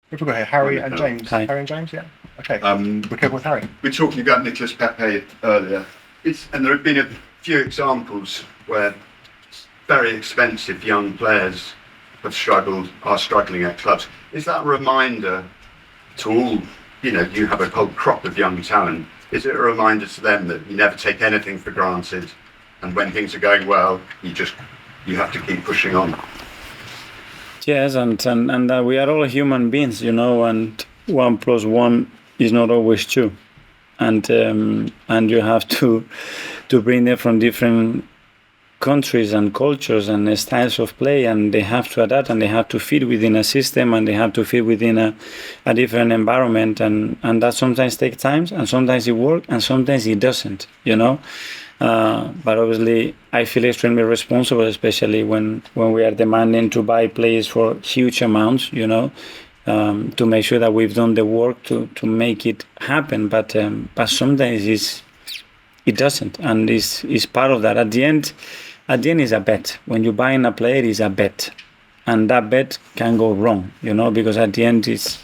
We've got here Harry and James. Hi. Harry and James, yeah. Okay. We'll go with Harry. We're talking about Nicolas Pepe earlier, and there have been a few examples where very expensive young players are struggling at clubs. Is that a reminder to all, you have a whole crop of young talent, is it a reminder to them that you never take anything for granted, and when things are going well, you have to keep pushing on? Yes, and we are all human beings, and 1 + 1 is not always 2, and you have to bring them from different countries and cultures and styles of play, and they have to adapt, and they have to fit within a system, and they have to fit within a different environment, and that sometimes takes time, and sometimes it works, and sometimes it doesn't, but obviously I feel extremely responsible, especially when we are demanding to buy players for huge amounts, to make sure that we've done the work to make it happen, but sometimes it doesn't, and it's part of that. At the end is a bet. When you're buying a player, it's a bet, and that bet can go wrong, because at the end it's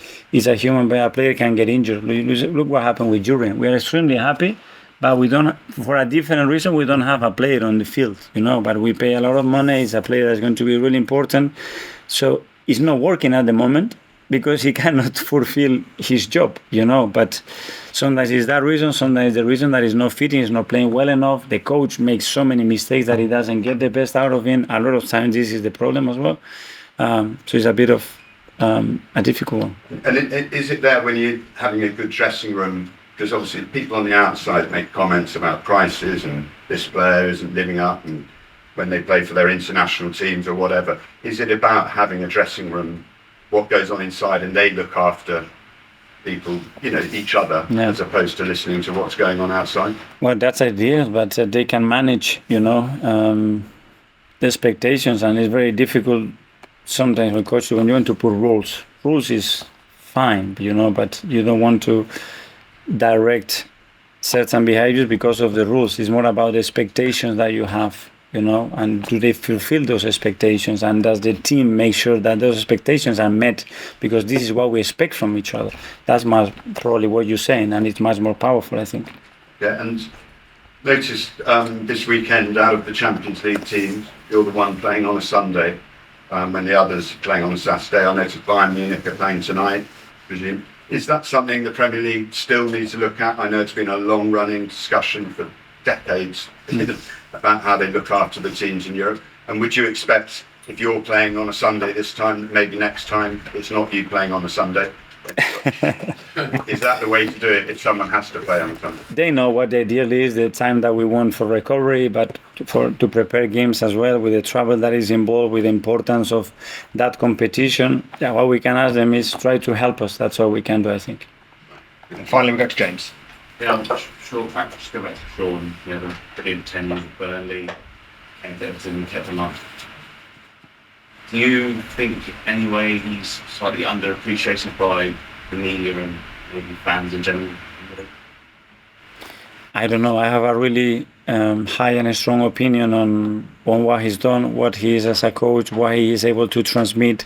a human being. A player can get injured. Look what happened with Jurgen. We are extremely happy, but we don't, for a different reason, we don't have a player on the field, but we pay a lot of money. It's a player that's going to be really important, so it's not working at the moment because he cannot fulfill his job, but sometimes it's that reason, sometimes the reason that he's not fitting, he's not playing well enough. The coach makes so many mistakes that he doesn't get the best out of him. A lot of times this is the problem as well. So it's a bit of a difficult one. And is it there when you're having a good dressing room? Because obviously people on the outside make comments about prices and this player isn't living up, and when they play for their international teams or whatever. Is it about having a dressing room, what goes on inside, and they look after people, each other, as opposed to listening to what's going on outside? Well, that's ideal, but they can manage, the expectations, and it's very difficult sometimes with coaches when you want to put rules. Rules is fine, but you don't want to direct certain behaviors because of the rules. It's more about the expectations that you have, and do they fulfill those expectations, and does the team make sure that those expectations are met, because this is what we expect from each other. That's probably what you're saying, and it's much more powerful, I think. Yeah, and noticed this weekend, out of the Champions League teams, you're the one playing on a Sunday, when the others are playing on a Saturday. I noticed Bayern Munich are playing tonight, I presume. Is that something the Premier League still needs to look at? I know it's been a long-running discussion for decades about how they look after the teams in Europe. And would you expect, if you're playing on a Sunday this time, maybe next time it's not you playing on a Sunday? Is that the way to do it if someone has to play on a Sunday? They know what the ideal is, the time that we want for recovery, but to prepare games as well, with the travel that is involved, with the importance of that competition. Yeah, what we can ask them is try to help us. That's all we can do, I think. And finally, we go to James. Yeah, I'm sure. Just go back to Sean. The brilliant 10 years at Burnley, came to Everton and kept him up. Do you think, anyway, he's slightly underappreciated by the media and maybe fans in general? I don't know. I have a really high and strong opinion on what he's done, what he is as a coach, what he is able to transmit,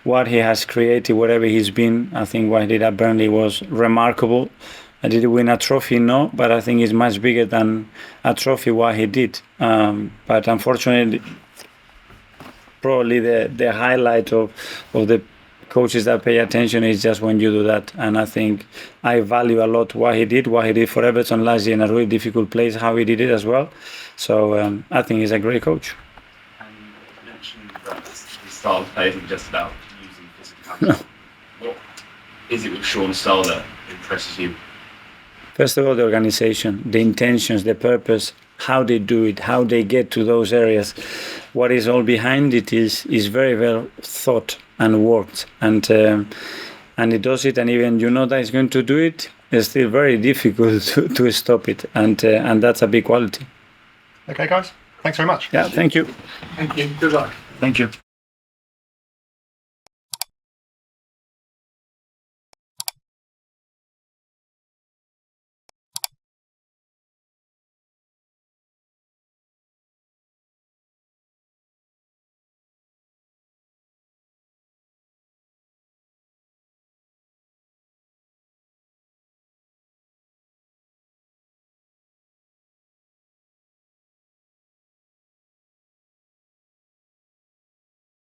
what he has created, whatever he's been. I think what he did at Burnley was remarkable. Did he win a trophy? No, but I think it's much bigger than a trophy what he did. But unfortunately, probably the highlight of the coaches that pay attention is just when you do that. And I think I value a lot what he did for Everton last year in a really difficult place, how he did it as well. So I think he's a great coach. And you mentioned that his style of play isn't just about using physicality. What is it with Sean's style that impresses you? First of all, the organization, the intentions, the purpose, how they do it, how they get to those areas. What is all behind it is very well thought and worked, and it does it, and even that it's going to do it, it's still very difficult to stop it, and that's a big quality. Okay, guys, thanks very much. Yeah, thank you. Thank you. Good luck. Thank you.